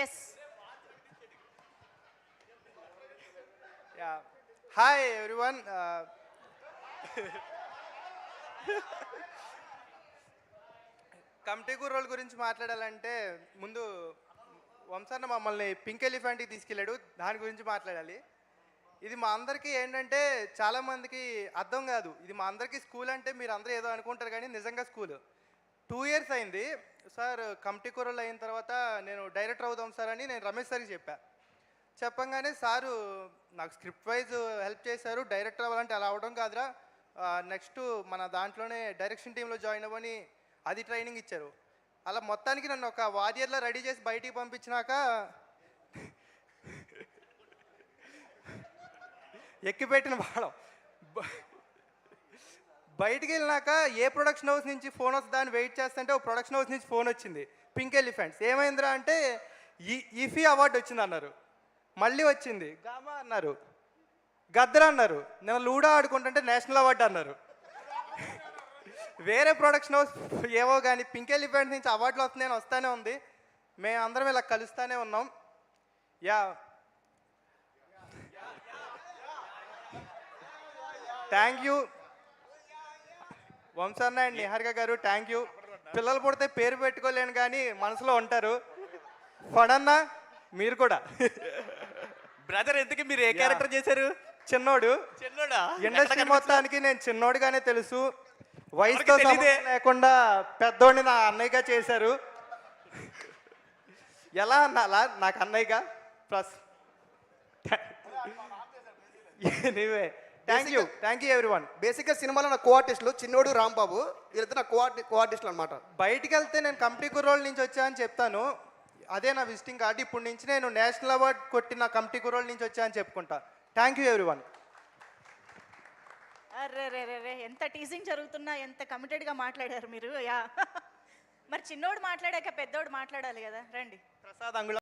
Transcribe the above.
Yes. Yeah. Hi everyone. Committee కుర్రోళ్ళ గురించి మాట్లాడాలంటే ముందు వంశన్న మమ్మల్ని పింక్ ఎలిఫెంట్కి తీసుకెళ్ళాడు, దాని గురించి మాట్లాడాలి. ఇది మా అందరికీ ఏంటంటే చాలామందికి అర్థం కాదు. ఇది మా అందరికీ స్కూల్ అంటే మీరు అందరూ ఏదో అనుకుంటారు, కానీ నిజంగా స్కూల్. 2 years అయింది సార్. కమిటీ కుర్రోళ్ళు అయిన తర్వాత నేను డైరెక్టర్ అవుదాం సార్ అని నేను రమేష్ సార్కి చెప్పంగానే సారు నాకు స్క్రిప్ట్ వైజ్ హెల్ప్ చేశారు. డైరెక్టర్ అవ్వాలంటే అలా అవ్వడం కాదురా, నెక్స్ట్ మన దాంట్లోనే డైరెక్షన్ టీంలో జాయిన్ అవ్వని అది ట్రైనింగ్ ఇచ్చారు. అలా మొత్తానికి నన్ను ఒక వారియర్లో రెడీ చేసి బయటికి పంపించినాక ఎక్కిపెట్టిన వాళ్ళం. బయటికి వెళ్ళినాక ఏ ప్రొడక్షన్ హౌస్ నుంచి ఫోన్ వస్తుందా అని వెయిట్ చేస్తుంటే ఒక ప్రొడక్షన్ హౌస్ నుంచి ఫోన్ వచ్చింది, పింక్ ఎలిఫెంట్స్. ఏమైందిరా అంటే ఈఫీ అవార్డు వచ్చింది అన్నారు. మళ్ళీ వచ్చింది గామా అన్నారు, గద్దరా అన్నారు. నేను లూడో ఆడుకుంటుంటే నేషనల్ అవార్డు అన్నారు. వేరే ప్రొడక్షన్ హౌస్ ఏవో కానీ పింక్ ఎలిఫెంట్ నుంచి అవార్డులు వస్తున్నాయని వస్తూనే ఉంది. మేము అందరం ఇలా కలుస్తూనే ఉన్నాం. యా, థ్యాంక్ యూ వంశన్న and Niharika garu, thank you. పిల్లలు పుడితే పేరు పెట్టుకోలేను కానీ మనసులో ఉంటారు. ఫడన్న మీరు కూడా. బ్రదర్ ఎందుకు మీరు ఏ క్యారెక్టర్ చేశారు? చిన్నోడు. చిన్నోడా? ఇండస్ట్రీ మొత్తానికి నేను చిన్నోడుగానే తెలుసు. వయసుతో సంబంధం లేకుండా పెద్దోడిని నా అన్నయ్యగా చేశారు. ఎలా అన్నాలా నాకు అన్నయ్యగా plus. Anyway thank you everyone. బేసిక్గా సినిమాలో నా కో ఆర్టిస్టులు చిన్నోడు రాంబాబు, వీళ్ళిద్దరు నా కో ఆర్టిస్టులు అనమాట. బయటికి వెళ్తే నేను కమిటీ కుర్రోళ్ళ నుంచి వచ్చానని చెప్తాను, అదే నా విజిటింగ్ కార్డు. ఇప్పుడు నుంచి నేను నేషనల్ అవార్డు కొట్టిన కమిటీ కుర్రోళ్ళ నుంచి వచ్చానని చెప్పుకుంటా. Thank you everyone. అర్రే రే రే రే, ఎంత టీజింగ్ జరుగుతున్నా ఎంత కమిటెడ్గా మాట్లాడారు మీరు. యా. మరి చిన్నోడు మాట్లాడాక పెద్దోడు మాట్లాడాలి కదా, రండి. ప్రసాద్ అంగుళ